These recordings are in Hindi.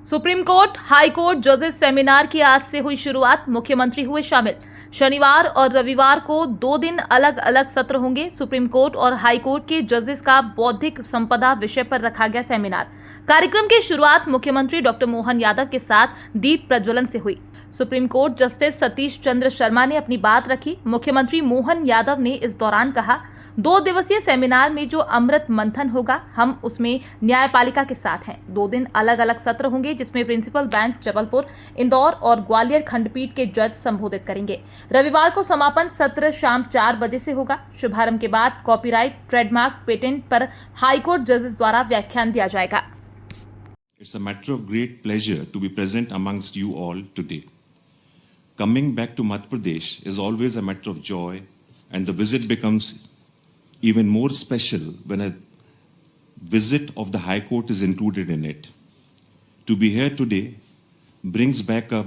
सुप्रीम कोर्ट हाई कोर्ट जजेस सेमिनार की आज से हुई शुरुआत, मुख्यमंत्री हुए शामिल। शनिवार और रविवार को 2 दिन अलग अलग सत्र होंगे। सुप्रीम कोर्ट और हाई कोर्ट के जजेस का बौद्धिक संपदा विषय पर रखा गया सेमिनार। कार्यक्रम की शुरुआत मुख्यमंत्री डॉक्टर मोहन यादव के साथ दीप प्रज्वलन से हुई। Supreme court justice Satish Chandra Sharma ने अपनी बात रखी। मुख्यमंत्री मोहन यादव ने इस दौरान कहा, 2 दिवसीय सेमिनार में जो अमृत मंथन होगा, हम उसमें न्यायपालिका के साथ हैं। 2 दिन अलग अलग सत्र होंगे, जिसमें प्रिंसिपल बेंच जबलपुर, इंदौर और ग्वालियर खंडपीठ के जज संबोधित करेंगे। रविवार को समापन सत्र शाम 4 बजे से होगा। शुभारंभ के बाद कॉपीराइट, ट्रेडमार्क, पेटेंट पर हाईकोर्ट जजेस द्वारा व्याख्यान दिया जाएगा। It's a matter of great pleasure to be present amongst you all today. Coming back to Madhya Pradesh is always a matter of joy, and the visit becomes even more special when a visit of the High Court is included in it. To be here today brings back a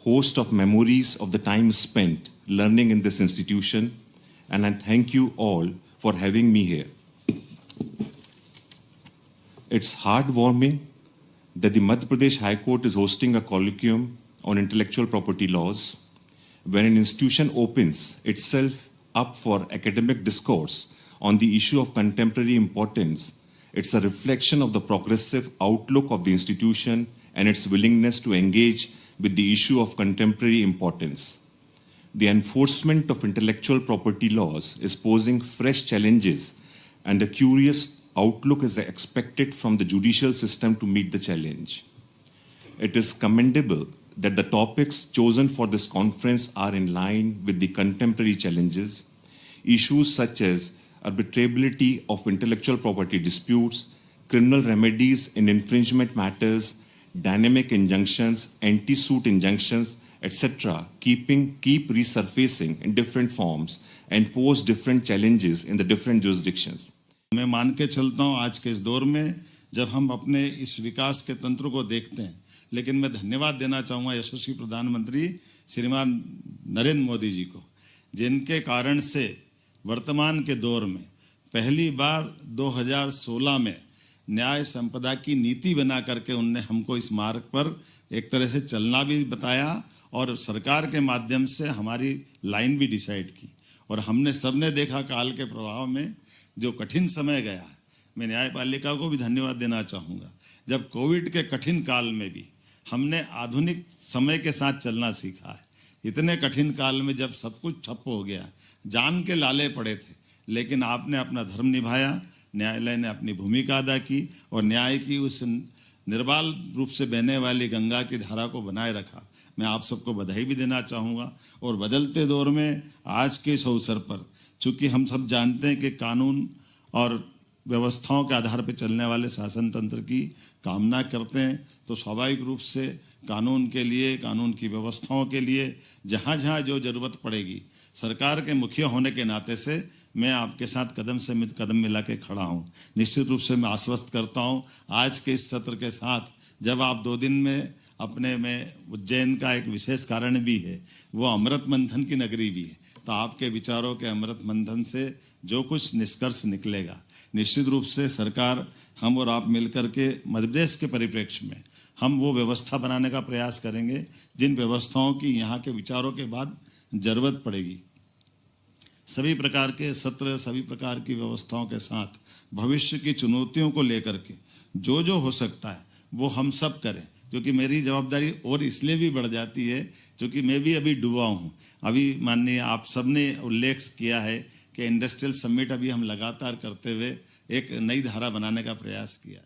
host of memories of the time spent learning in this institution, and I thank you all for having me here. It's heartwarming that the Madhya Pradesh High Court is hosting a colloquium on intellectual property laws. When an institution opens itself up for academic discourse on the issue of contemporary importance, it's a reflection of the progressive outlook of the institution and its willingness to engage with the issue of contemporary importance. The enforcement of intellectual property laws is posing fresh challenges, and a curious outlook is expected from the judicial system to meet the challenge. It is commendable that the topics chosen for this conference are in line with the contemporary challenges. Issues such as arbitrability of intellectual property disputes, criminal remedies in infringement matters, dynamic injunctions, anti-suit injunctions, etc. keep resurfacing in different forms and pose different challenges in the different jurisdictions. मैं मान के चलता हूँ आज के इस दौर में जब हम अपने इस विकास के तंत्र को देखते हैं, लेकिन मैं धन्यवाद देना चाहूँगा यशस्वी प्रधानमंत्री श्रीमान नरेंद्र मोदी जी को, जिनके कारण से वर्तमान के दौर में पहली बार 2016 में न्याय संपदा की नीति बना करके उनने हमको इस मार्ग पर एक तरह से चलना भी बताया और सरकार के माध्यम से हमारी लाइन भी डिसाइड की। और हमने सबने देखा काल के प्रभाव में जो कठिन समय गया है, मैं न्यायपालिका को भी धन्यवाद देना चाहूँगा। जब कोविड के कठिन काल में भी हमने आधुनिक समय के साथ चलना सीखा है। इतने कठिन काल में जब सब कुछ ठप हो गया, जान के लाले पड़े थे, लेकिन आपने अपना धर्म निभाया, न्यायालय ने अपनी भूमिका अदा की और न्याय की उस निर्बाल रूप से बहने वाली गंगा की धारा को बनाए रखा। मैं आप सबको बधाई भी देना चाहूँगा। और बदलते दौर में आज के इस अवसर पर, चूँकि हम सब जानते हैं कि कानून और व्यवस्थाओं के आधार पर चलने वाले शासन तंत्र की कामना करते हैं, तो स्वाभाविक रूप से कानून के लिए, कानून की व्यवस्थाओं के लिए जहाँ जहाँ जो ज़रूरत पड़ेगी, सरकार के मुखिया होने के नाते से मैं आपके साथ कदम से कदम मिला के खड़ा हूँ। निश्चित रूप से मैं आश्वस्त करता हूँ आज के इस सत्र के साथ, जब आप 2 दिन में अपने में उज्जैन का एक विशेष कारण भी है, वो अमृत मंथन की नगरी भी है, तो आपके विचारों के अमृत मंथन से जो कुछ निष्कर्ष निकलेगा, निश्चित रूप से सरकार, हम और आप मिलकर के मध्य प्रदेश के परिप्रेक्ष्य में हम वो व्यवस्था बनाने का प्रयास करेंगे जिन व्यवस्थाओं की यहाँ के विचारों के बाद जरूरत पड़ेगी। सभी प्रकार के सत्र, सभी प्रकार की व्यवस्थाओं के साथ भविष्य की चुनौतियों को लेकर के जो हो सकता है वो हम सब करें, क्योंकि मेरी जवाबदारी और इसलिए भी बढ़ जाती है क्योंकि मैं भी अभी डूबा हूँ। अभी माननीय आप सबने उल्लेख किया है कि इंडस्ट्रियल समिट अभी हम लगातार करते हुए एक नई धारा बनाने का प्रयास किया।